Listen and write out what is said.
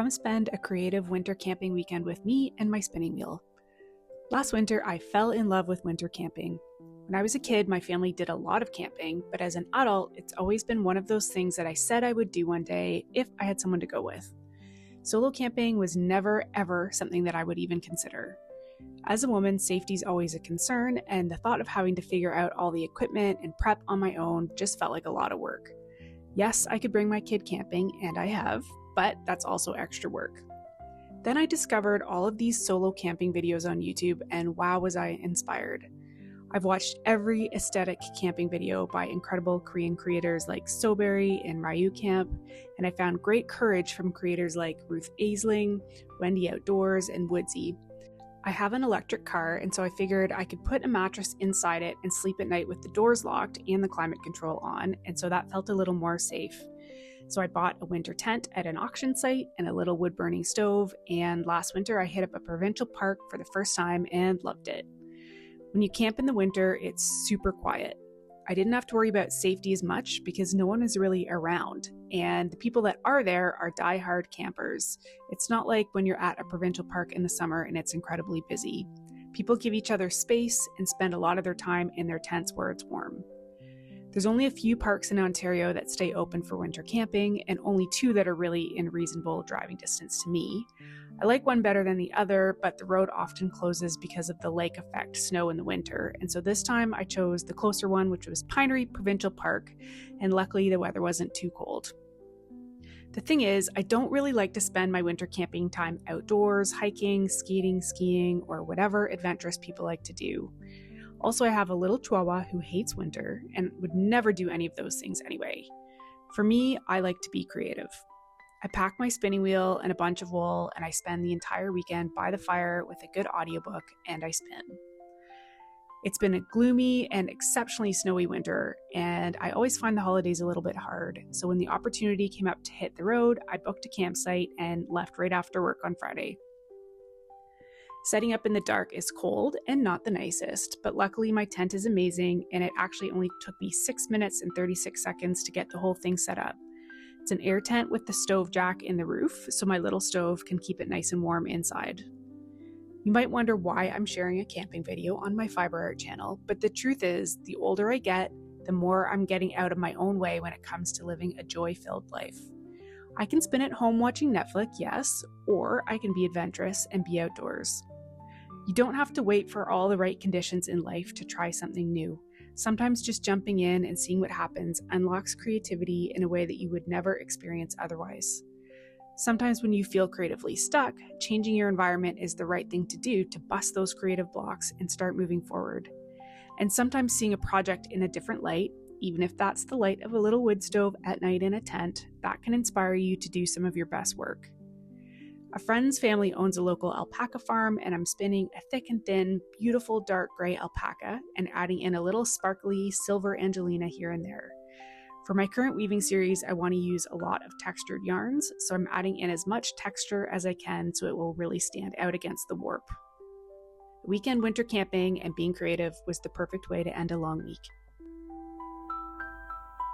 Come spend a creative winter camping weekend with me and my spinning wheel. Last winter, I fell in love with winter camping. When I was a kid, my family did a lot of camping, but as an adult, it's always been one of those things that I said I would do one day if I had someone to go with. Solo camping was never, ever something that I would even consider. As a woman, safety is always a concern, and the thought of having to figure out all the equipment and prep on my own just felt like a lot of work. Yes, I could bring my kid camping, and I have, but that's also extra work. Then I discovered all of these solo camping videos on YouTube, and wow, was I inspired. I've watched every aesthetic camping video by incredible Korean creators like Soberry and Ryu Camp, and I found great courage from creators like Ruth Aisling, Wendy Outdoors, and Woodsy. I have an electric car, and so I figured I could put a mattress inside it and sleep at night with the doors locked and the climate control on, and so that felt a little more safe. So I bought a winter tent at an auction site and a little wood-burning stove, and last winter I hit up a provincial park for the first time and loved it. When you camp in the winter, it's super quiet. I didn't have to worry about safety as much because no one is really around, and the people that are there are die-hard campers. It's not like when you're at a provincial park in the summer and it's incredibly busy. People give each other space and spend a lot of their time in their tents where it's warm. There's only a few parks in Ontario that stay open for winter camping, and only 2 that are really in reasonable driving distance to me. I like one better than the other, but the road often closes because of the lake effect snow in the winter, and so this time I chose the closer one, which was Pinery Provincial Park, and luckily the weather wasn't too cold. The thing is, I don't really like to spend my winter camping time outdoors, hiking, skating, skiing, or whatever adventurous people like to do. Also, I have a little chihuahua who hates winter and would never do any of those things anyway. For me, I like to be creative. I pack my spinning wheel and a bunch of wool, and I spend the entire weekend by the fire with a good audiobook, and I spin. It's been a gloomy and exceptionally snowy winter, and I always find the holidays a little bit hard. So when the opportunity came up to hit the road, I booked a campsite and left right after work on Friday. Setting up in the dark is cold and not the nicest, but luckily my tent is amazing, and it actually only took me 6 minutes and 36 seconds to get the whole thing set up. It's an air tent with the stove jack in the roof, so my little stove can keep it nice and warm inside. You might wonder why I'm sharing a camping video on my Fibre art channel, but the truth is, the older I get, the more I'm getting out of my own way when it comes to living a joy-filled life. I can spin at home watching Netflix, yes, or I can be adventurous and be outdoors. You don't have to wait for all the right conditions in life to try something new. Sometimes just jumping in and seeing what happens unlocks creativity in a way that you would never experience otherwise. Sometimes when you feel creatively stuck, changing your environment is the right thing to do to bust those creative blocks and start moving forward. And sometimes seeing a project in a different light, even if that's the light of a little wood stove at night in a tent, that can inspire you to do some of your best work. A friend's family owns a local alpaca farm, and I'm spinning a thick and thin, beautiful dark gray alpaca and adding in a little sparkly silver Angelina here and there. For my current weaving series, I want to use a lot of textured yarns, so I'm adding in as much texture as I can so it will really stand out against the warp. Weekend winter camping and being creative was the perfect way to end a long week.